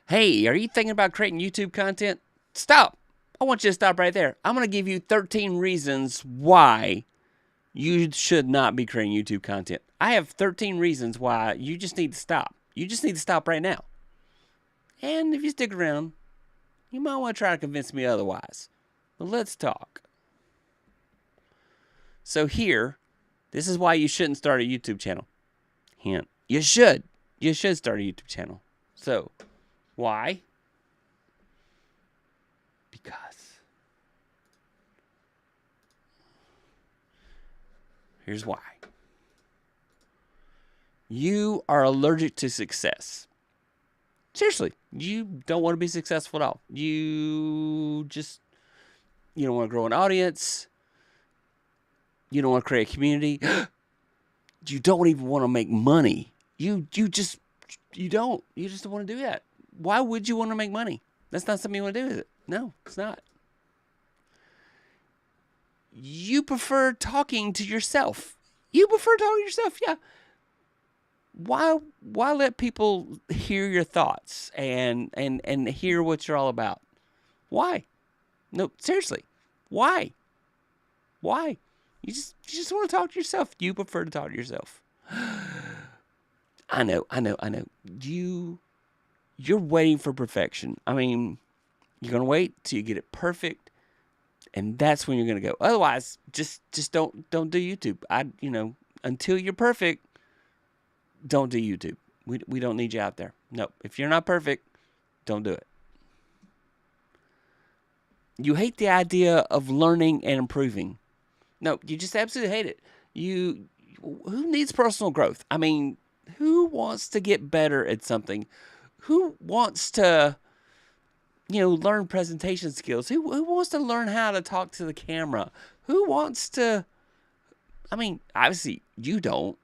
Hey, are you thinking about creating YouTube content? Stop. I want you to stop right there. I'm going to give you 13 reasons why you should not be creating YouTube content. I have 13 reasons why you just need to stop. You just need to stop right now. And if you stick around, you might want to try to convince me otherwise. But let's talk. So here, this is why you shouldn't start a YouTube channel. Hint. You should. You should start a YouTube channel. So, why? Because here's why. You are allergic to success. Seriously, you don't want to be successful at all. You don't want to grow an audience. You don't want to create a community. You don't even want to make money. You just don't want to do that. Why would you want to make money? That's not something you want to do, is it? No, it's not. You prefer talking to yourself. Yeah. Why let people hear your thoughts and hear what you're all about? Why? No, seriously. Why? You just want to talk to yourself. You prefer to talk to yourself. I know. You're waiting for perfection. I mean, you're going to wait till you get it perfect, and that's when you're going to go. Otherwise, just don't do YouTube. Until you're perfect, don't do YouTube. We don't need you out there. No, if you're not perfect, don't do it. You hate the idea of learning and improving. No, you just absolutely hate it. Who needs personal growth? I mean, who wants to get better at something? Who wants to, learn presentation skills? Who wants to learn how to talk to the camera? Who wants to? I mean, obviously you don't.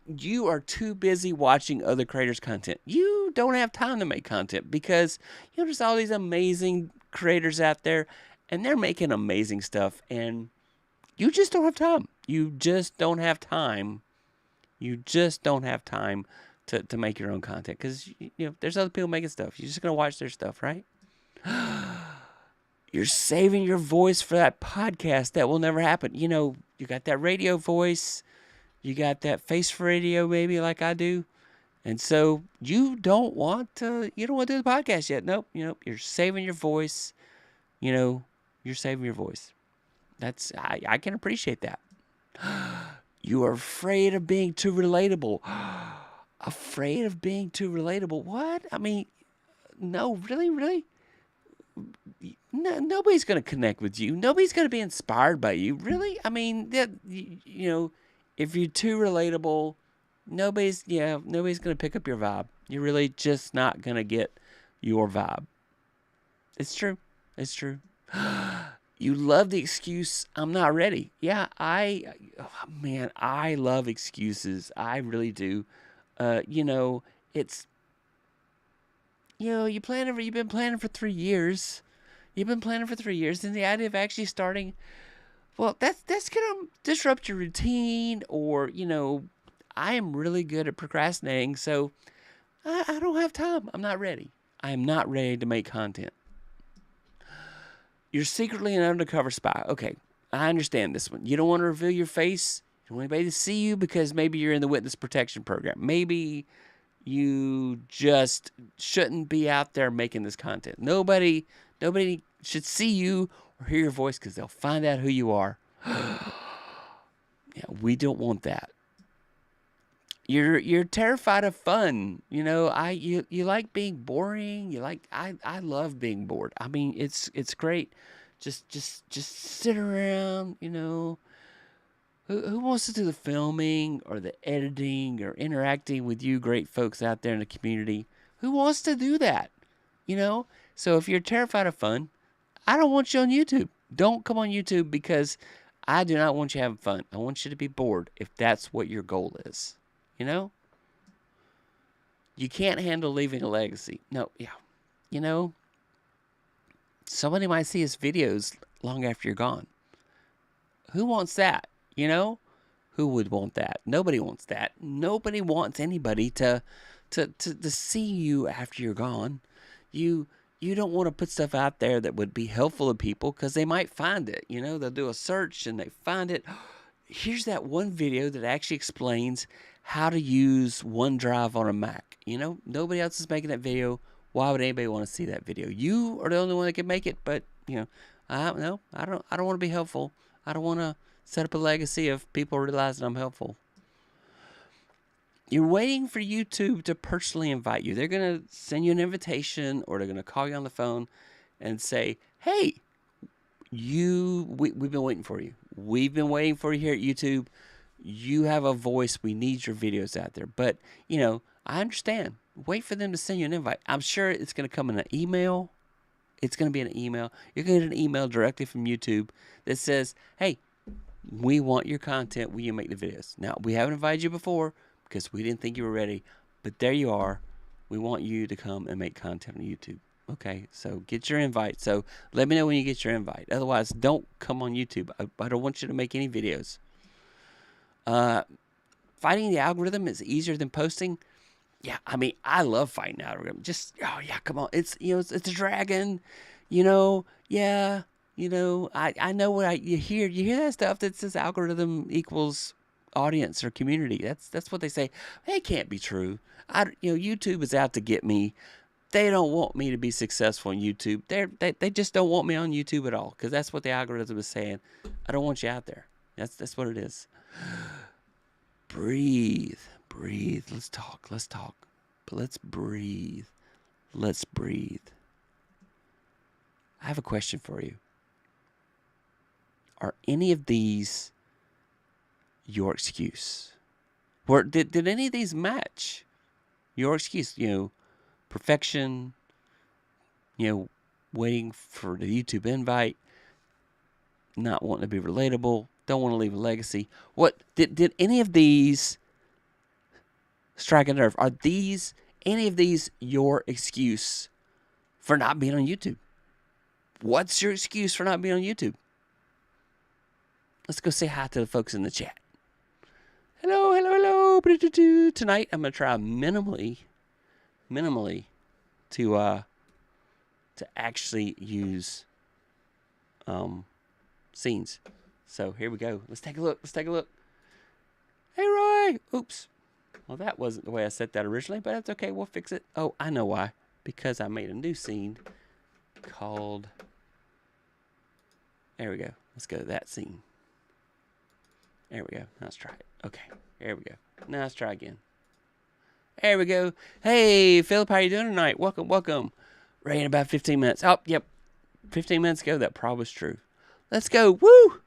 You are too busy watching other creators' content. You don't have time to make content because there's all these amazing creators out there, and they're making amazing stuff, and you just don't have time. You just don't have time. To make your own content because there's other people making stuff. You're just gonna watch their stuff, right? You're saving your voice for that podcast that will never happen. You got that radio voice. You got that face for radio, maybe like I do. And so you don't want to do the podcast yet. Nope. You're saving your voice. You're saving your voice. I can appreciate that. You are afraid of being too relatable. Afraid of being too relatable? What? I mean, no, really? No, nobody's going to connect with you. Nobody's going to be inspired by you. Really? I mean, if you're too relatable, nobody's going to pick up your vibe. You're really just not going to get your vibe. It's true. You love the excuse, I'm not ready. Yeah, I love excuses. I really do. It's, you've been planning for 3 years. And the idea of actually starting, well, that's gonna disrupt your routine, or I am really good at procrastinating, so I don't have time. I'm not ready. I am not ready to make content. You're secretly an undercover spy. Okay, I understand this one. You don't want to reveal your face. You don't want anybody to see you because maybe you're in the witness protection program. Maybe you just shouldn't be out there making this content. Nobody should see you or hear your voice because they'll find out who you are. Yeah, we don't want that. You're terrified of fun. You like being boring. I love being bored. I mean, it's great. Just sit around. Who wants to do the filming or the editing or interacting with you great folks out there in the community? Who wants to do that? So if you're terrified of fun, I don't want you on YouTube. Don't come on YouTube because I do not want you having fun. I want you to be bored if that's what your goal is. You can't handle leaving a legacy. No, yeah. Somebody might see his videos long after you're gone. Who wants that? Who would want that? Nobody wants that. Nobody wants anybody to to see you after you're gone. You don't want to put stuff out there that would be helpful to people because they might find it. They'll do a search and they find it. Here's that one video that actually explains how to use OneDrive on a Mac. Nobody else is making that video. Why would anybody want to see that video? You are the only one that can make it, but I don't know. I don't want to be helpful. I don't want to set up a legacy of people realizing I'm helpful. You're waiting for YouTube to personally invite you. They're going to send you an invitation, or they're going to call you on the phone and say, hey, we've been waiting for you. We've been waiting for you here at YouTube. You have a voice. We need your videos out there. But, I understand. Wait for them to send you an invite. I'm sure it's going to come in an email. It's going to be an email. You're going to get an email directly from YouTube that says, hey, we want your content. Will you make the videos? Now, we haven't invited you before because we didn't think you were ready. But there you are. We want you to come and make content on YouTube. Okay, so get your invite. So let me know when you get your invite. Otherwise, don't come on YouTube. I don't want you to make any videos. Fighting the algorithm is easier than posting. Yeah, I love fighting the algorithm. Come on. It's a dragon. I know what you hear. You hear that stuff that says algorithm equals audience or community. That's what they say. It can't be true. YouTube is out to get me. They don't want me to be successful on YouTube. They just don't want me on YouTube at all because that's what the algorithm is saying. I don't want you out there. That's what it is. Breathe. Let's talk. But let's breathe. I have a question for you. Are any of these your excuse? Or did any of these match your excuse? Perfection, waiting for the YouTube invite, not wanting to be relatable, don't want to leave a legacy. What did any of these strike a nerve? Are any of these your excuse for not being on YouTube? What's your excuse for not being on YouTube? Let's go say hi to the folks in the chat. Hello. Tonight I'm gonna try minimally to actually use scenes. So here we go. Let's take a look. Hey Roy. Oops. Well, that wasn't the way I set that originally, but that's okay. We'll fix it. Oh, I know why. Because I made a new scene called... There we go. Let's go to that scene. There we go. Now let's try it. Okay. There we go. Now let's try again. There we go. Hey, Philip, how you doing tonight? Welcome. Ready in about 15 minutes. Oh, yep. 15 minutes ago, that probably was true. Let's go. Woo!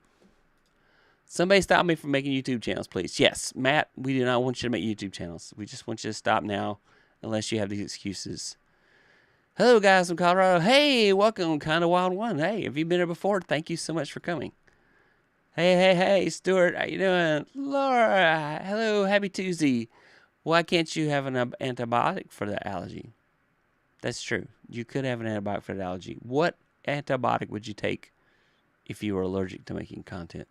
Somebody stop me from making YouTube channels, please. Yes, Matt, we do not want you to make YouTube channels. We just want you to stop now unless you have these excuses. Hello, guys from Colorado. Hey, welcome, Kind of Wild One. Hey, have you been here before? Thank you so much for coming. Hey, Stuart, how you doing? Laura, hello, happy Tuesday. Why can't you have an antibiotic for the allergy? That's true. You could have an antibiotic for the allergy. What antibiotic would you take if you were allergic to making content?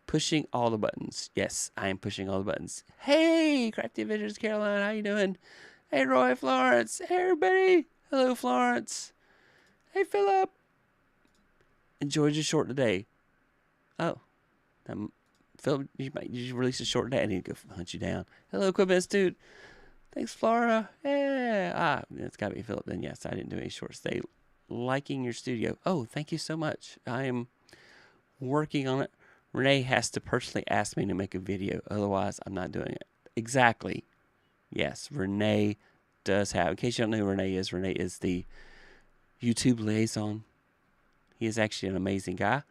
Pushing all the buttons. Yes, I am pushing all the buttons. Hey, Crafty Adventures Caroline, how you doing? Hey, Roy, Florence. Hey, everybody. Hello, Florence. Hey, Philip. Enjoyed your short today. Oh, Philip, you released a short today. I need to go hunt you down. Hello, Equipment Institute. Thanks, Flora. Yeah. It's got to be Philip then. Yes, I didn't do any shorts today. Liking your studio. Oh, thank you so much. I am working on it. Renee has to personally ask me to make a video. Otherwise, I'm not doing it. Exactly. Yes, Renee does have. In case you don't know who Renee is the YouTube liaison. He is actually an amazing guy.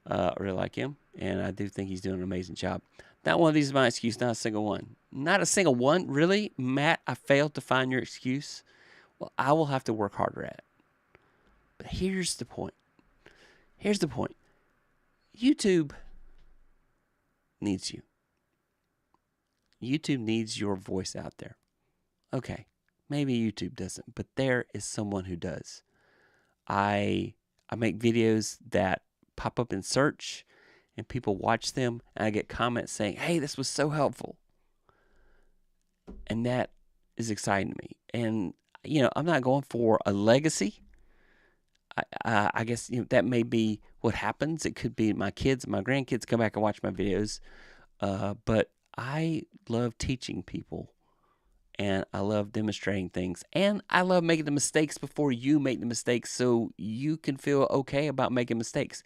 I really like him. And I do think he's doing an amazing job. Not one of these is my excuse. Not a single one. Not a single one? Really? Matt, I failed to find your excuse? Well, I will have to work harder at it. But here's the point. YouTube needs you. YouTube needs your voice out there. Okay, maybe YouTube doesn't, but there is someone who does. I make videos that pop up in search, and people watch them, and I get comments saying, hey, this was so helpful. And that is exciting to me. And, I'm not going for a legacy. I guess, that may be what happens. It could be my kids and my grandkids come back and watch my videos. But I love teaching people, and I love demonstrating things, and I love making the mistakes before you make the mistakes, so you can feel okay about making mistakes.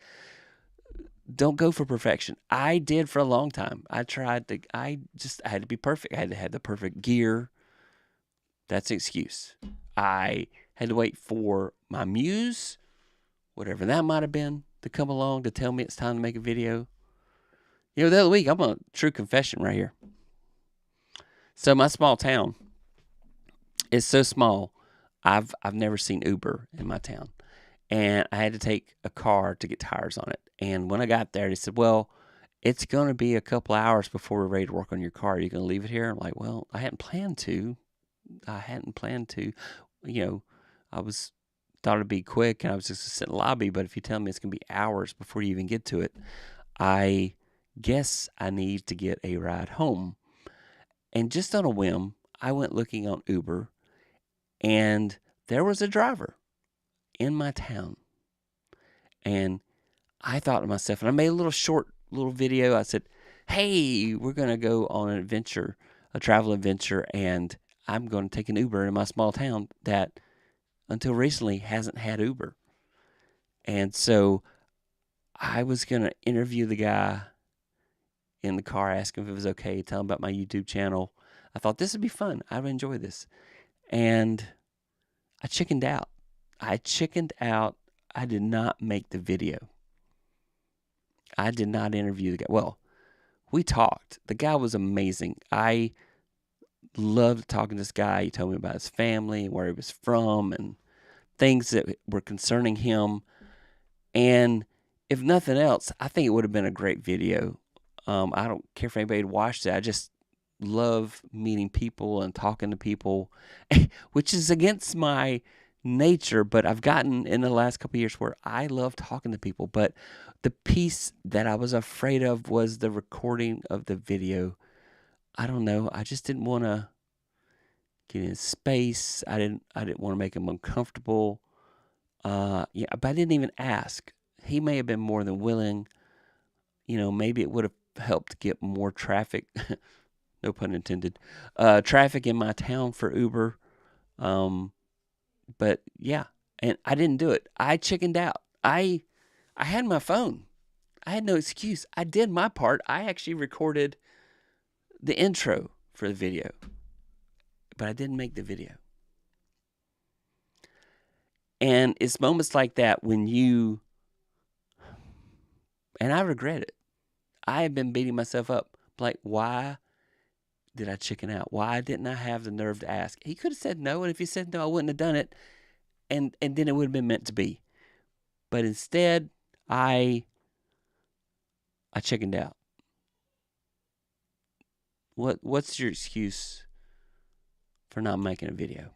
Don't go for perfection. I did for a long time. I had to be perfect. I had to have the perfect gear. That's an excuse. I had to wait for my muse, whatever that might have been, to come along to tell me it's time to make a video. The other week, I'm a true confession right here. So my small town is so small, I've never seen Uber in my town. And I had to take a car to get tires on it. And when I got there, they said, well, it's going to be a couple hours before we're ready to work on your car. Are you going to leave it here? I'm like, well, I hadn't planned to. I thought it'd be quick, and I was just going to sit in the lobby. But if you tell me it's going to be hours before you even get to it, I guess I need to get a ride home. And just on a whim, I went looking on Uber, and there was a driver in my town. And I thought to myself, and I made a little video. I said, hey, we're going to go on an adventure, a travel adventure, and I'm going to take an Uber in my small town that until recently hasn't had Uber. And so I was going to interview the guy in the car, ask him if it was okay, tell him about my YouTube channel. I thought this would be fun. I would enjoy this. And I chickened out. I did not make the video. I did not interview the guy. Well, we talked. The guy was amazing. I loved talking to this guy. He told me about his family and where he was from and things that were concerning him. And if nothing else, I think it would have been a great video. I don't care if anybody watched it. I just love meeting people and talking to people, which is against my nature, but I've gotten in the last couple of years where I love talking to people. But the piece that I was afraid of was the recording of the video. I don't know. I just didn't want to get in space. I didn't want to make him uncomfortable. But I didn't even ask. He may have been more than willing. Maybe it would have helped get more traffic. No pun intended. Traffic in my town for Uber. But yeah, and I didn't do it. I chickened out. I had my phone. I had no excuse. I did my part. I actually recorded the intro for the video, but I didn't make the video. And it's moments like that when and I regret it. I have been beating myself up. Like, why did I chicken out? Why didn't I have the nerve to ask? He could have said no, and if he said no, I wouldn't have done it, and then it would have been meant to be. But instead, I chickened out. What's your excuse for not making a video?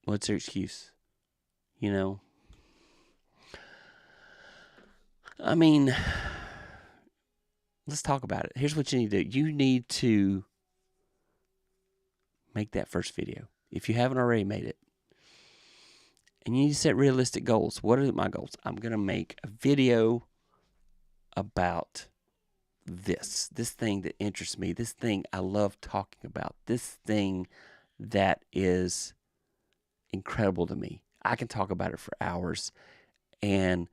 What's your excuse? I mean, let's talk about it. Here's what you need to do. You need to make that first video if you haven't already made it. And you need to set realistic goals. What are my goals? I'm going to make a video about this thing that interests me, this thing I love talking about, this thing that is incredible to me. I can talk about it for hours, and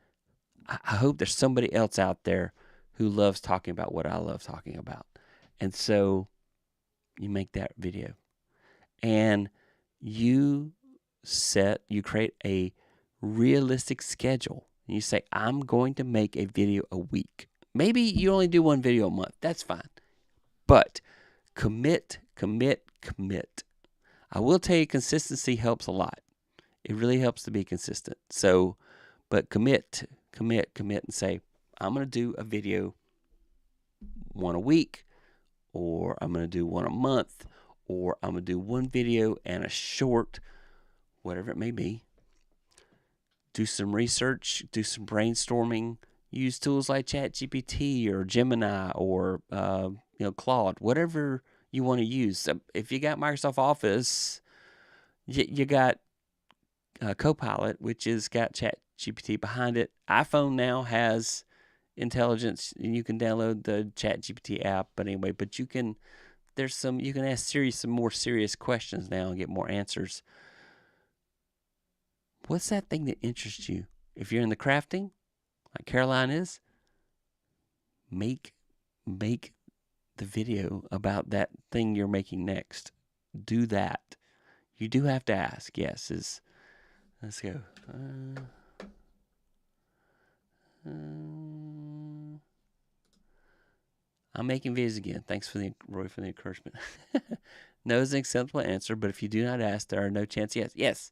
I hope there's somebody else out there who loves talking about what I love talking about. And so you make that video, and you create a realistic schedule. And you say, I'm going to make a video a week. Maybe you only do one video a month. That's fine. But commit. I will tell you, consistency helps a lot. It really helps to be consistent. So, but commit, and say, I'm going to do a video one a week, or I'm going to do one a month, or I'm going to do one video and a short, whatever it may be. Do some research, do some brainstorming, use tools like ChatGPT or Gemini or Claude, whatever you want to use. So if you got Microsoft Office, you got Copilot, which has got Chat GPT behind it. iPhone now has intelligence, and you can download the Chat GPT app. But anyway, but you can ask Siri some more serious questions now and get more answers. What's that thing that interests you? If you're in the crafting, like Caroline is, make the video about that thing you're making next. Do that. You do have to ask. Yes, let's go. I'm making videos again. Thanks for Roy, for the encouragement. No is an acceptable answer, but if you do not ask, there are no chance. Yes.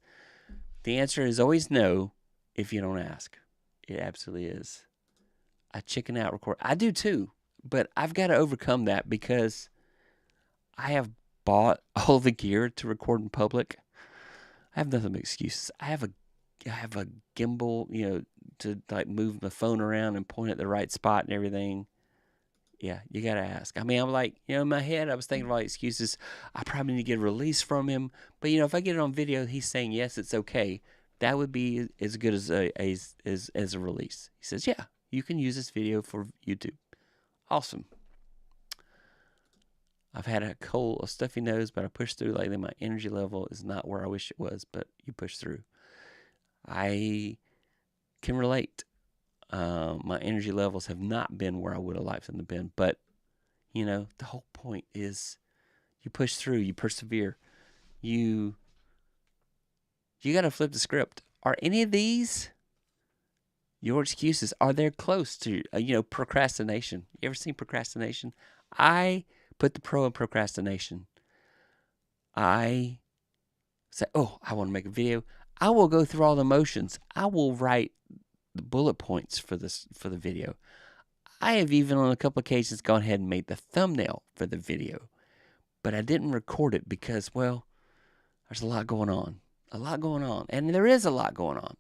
The answer is always no if you don't ask. It absolutely is. I chicken out record. I do too, but I've got to overcome that because I have bought all the gear to record in public. I have nothing but excuses. I have a gimbal, to like move the phone around and point at the right spot and everything. Yeah, you got to ask. I mean, I'm like, in my head, I was thinking of all the excuses. I probably need to get a release from him. But, if I get it on video, he's saying, yes, it's okay. That would be as good as a release. He says, yeah, you can use this video for YouTube. Awesome. I've had a stuffy nose, but I pushed through. Lately, my energy level is not where I wish it was, but you push through. I can relate. My energy levels have not been where I would have liked them to been, but the whole point is you push through, you persevere, you got to flip the script. Are any of these your excuses? Are they close to procrastination? You ever seen procrastination? I put the pro in procrastination. I say, I want to make a video. I will go through all the motions. I will write the bullet points for the video. I have even on a couple occasions gone ahead and made the thumbnail for the video, but I didn't record it because, there's a lot going on. And there is a lot going on.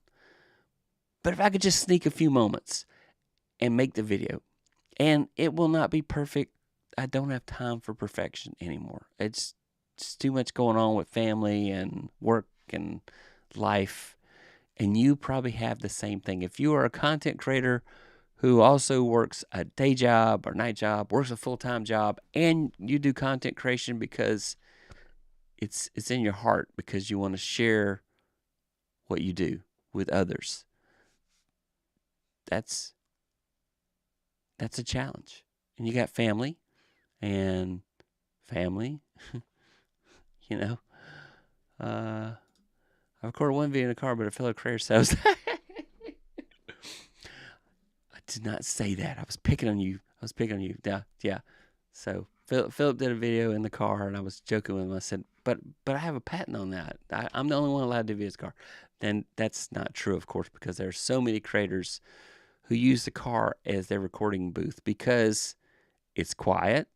But if I could just sneak a few moments and make the video, and it will not be perfect. I don't have time for perfection anymore. It's too much going on with family and work and life. And you probably have the same thing. If you are a content creator who also works a day job or night job, works a full-time job, and you do content creation because it's in your heart, because you want to share what you do with others, that's a challenge. And you got family, I recorded one video in a car, but a fellow creator says, I did not say that. I was picking on you. Yeah. So Philip did a video in the car, and I was joking with him. I said, but I have a patent on that. I'm the only one allowed to do videos in the car. Then that's not true, of course, because there are so many creators who use the car as their recording booth because it's quiet.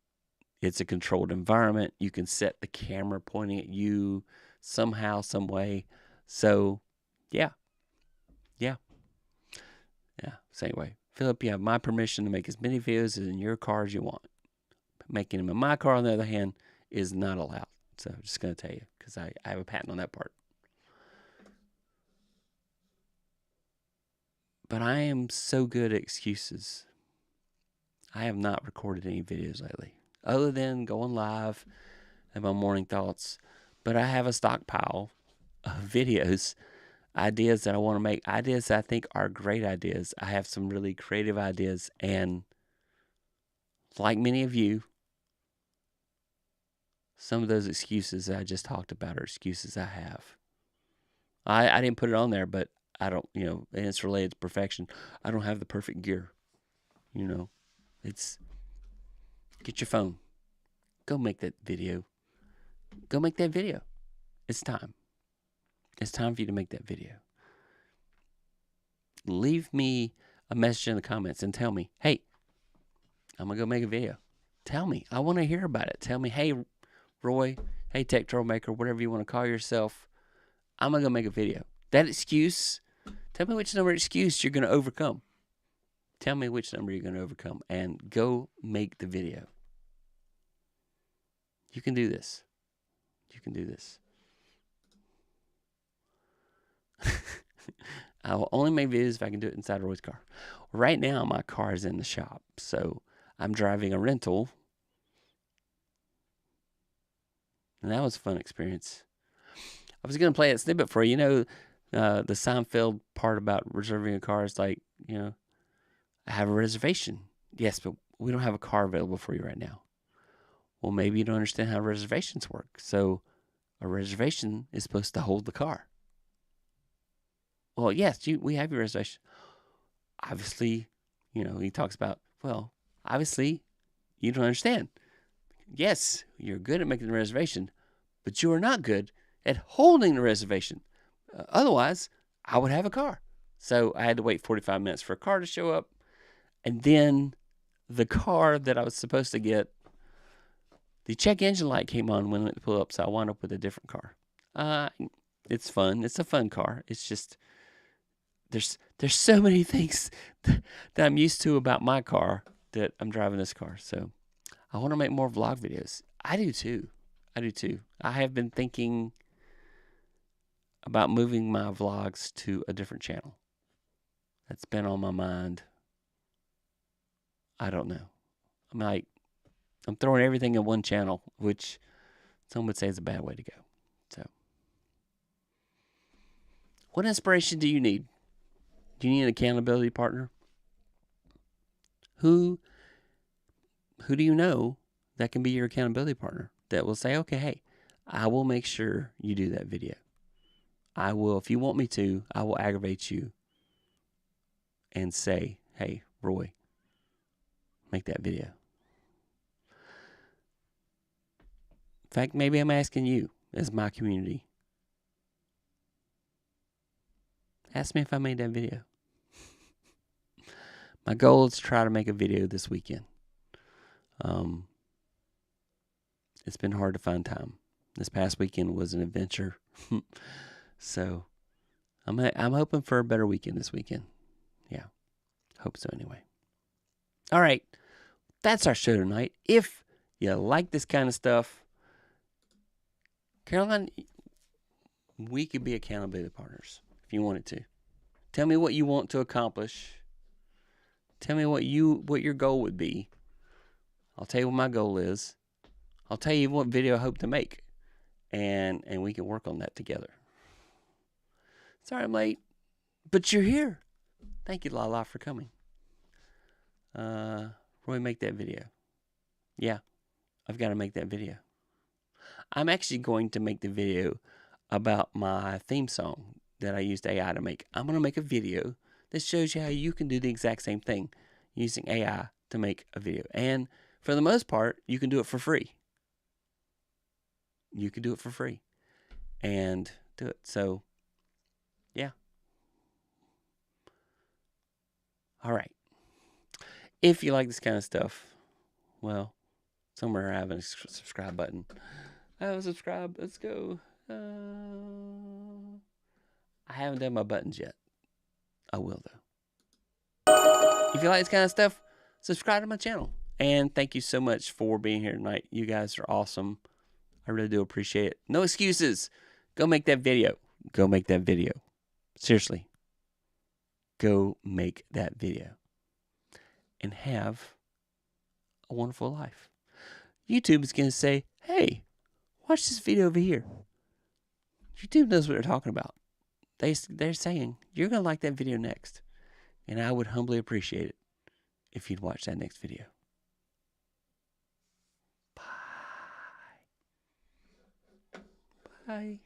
It's a controlled environment. You can set the camera pointing at you somehow, some way. So, yeah. So anyway, Philip, you have my permission to make as many videos in your car as you want. Making them in my car, on the other hand, is not allowed. So I'm just going to tell you, because I have a patent on that part. But I am so good at excuses. I have not recorded any videos lately, other than going live and my morning thoughts. But I have a stockpile of videos, ideas that I want to make, ideas that I think are great ideas. I have some really creative ideas, and like many of you, some of those excuses that I just talked about are excuses I have. I didn't put it on there, but I don't, and it's related to perfection. I don't have the perfect gear. It's, get your phone. Go make that video. It's time. It's time for you to make that video. Leave me a message in the comments and tell me, hey, I'm going to go make a video. Tell me. I want to hear about it. Tell me, hey, Roy, hey, Tech Troublemaker, whatever you want to call yourself, I'm going to go make a video. That excuse, tell me which number excuse you're going to overcome. Tell me which number you're going to overcome and go make the video. You can do this. You can do this. I will only make videos if I can do it inside Roy's car. Right now, my car is in the shop, so I'm driving a rental, and that was a fun experience. I was going to play that snippet for you. You know, the Seinfeld part about reserving a car is like, I have a reservation. Yes, but we don't have a car available for you right now. Well, maybe you don't understand how reservations work. So a reservation is supposed to hold the car. Well, yes, we have your reservation. Obviously, he talks about, well, obviously, you don't understand. Yes, you're good at making the reservation, but you are not good at holding the reservation. Otherwise, I would have a car. So I had to wait 45 minutes for a car to show up. And then the car that I was supposed to get, the check engine light came on when I went to pull up, so I wound up with a different car. It's fun. It's a fun car. It's just, there's so many things that I'm used to about my car that I'm driving this car. So I want to make more vlog videos. I do too. I have been thinking about moving my vlogs to a different channel. That's been on my mind. I don't know. I'm throwing everything in one channel, which some would say is a bad way to go. So, what inspiration do you need? Do you need an accountability partner? Who do you know that can be your accountability partner that will say, okay, hey, I will make sure you do that video. I will, if you want me to, I will aggravate you and say, hey, Roy, make that video. In fact, maybe I'm asking you as my community. Ask me if I made that video. My goal is to try to make a video this weekend. It's been hard to find time. This past weekend was an adventure. So I'm hoping for a better weekend this weekend. Yeah, hope so anyway. All right, that's our show tonight. If you like this kind of stuff, Caroline, we could be accountability partners if you wanted to. Tell me what you want to accomplish. Tell me what your goal would be. I'll tell you what my goal is. I'll tell you what video I hope to make. And we can work on that together. Sorry I'm late, but you're here. Thank you, Lala, for coming. Roy, make that video. Yeah, I've got to make that video. I'm actually going to make the video about my theme song that I used AI to make. I'm going to make a video that shows you how you can do the exact same thing using AI to make a video. And for the most part, you can do it for free. You can do it for free and do it. So, yeah. All right. If you like this kind of stuff, well, somewhere I have a subscribe button. I have a subscribe. Let's go. I haven't done my buttons yet. I will, though. If you like this kind of stuff, subscribe to my channel. And thank you so much for being here tonight. You guys are awesome. I really do appreciate it. No excuses. Go make that video. Go make that video. Seriously. Go make that video. And have a wonderful life. YouTube is going to say, hey, watch this video over here. YouTube knows what they're talking about. They're saying, you're going to like that video next. And I would humbly appreciate it if you'd watch that next video. Bye. Bye.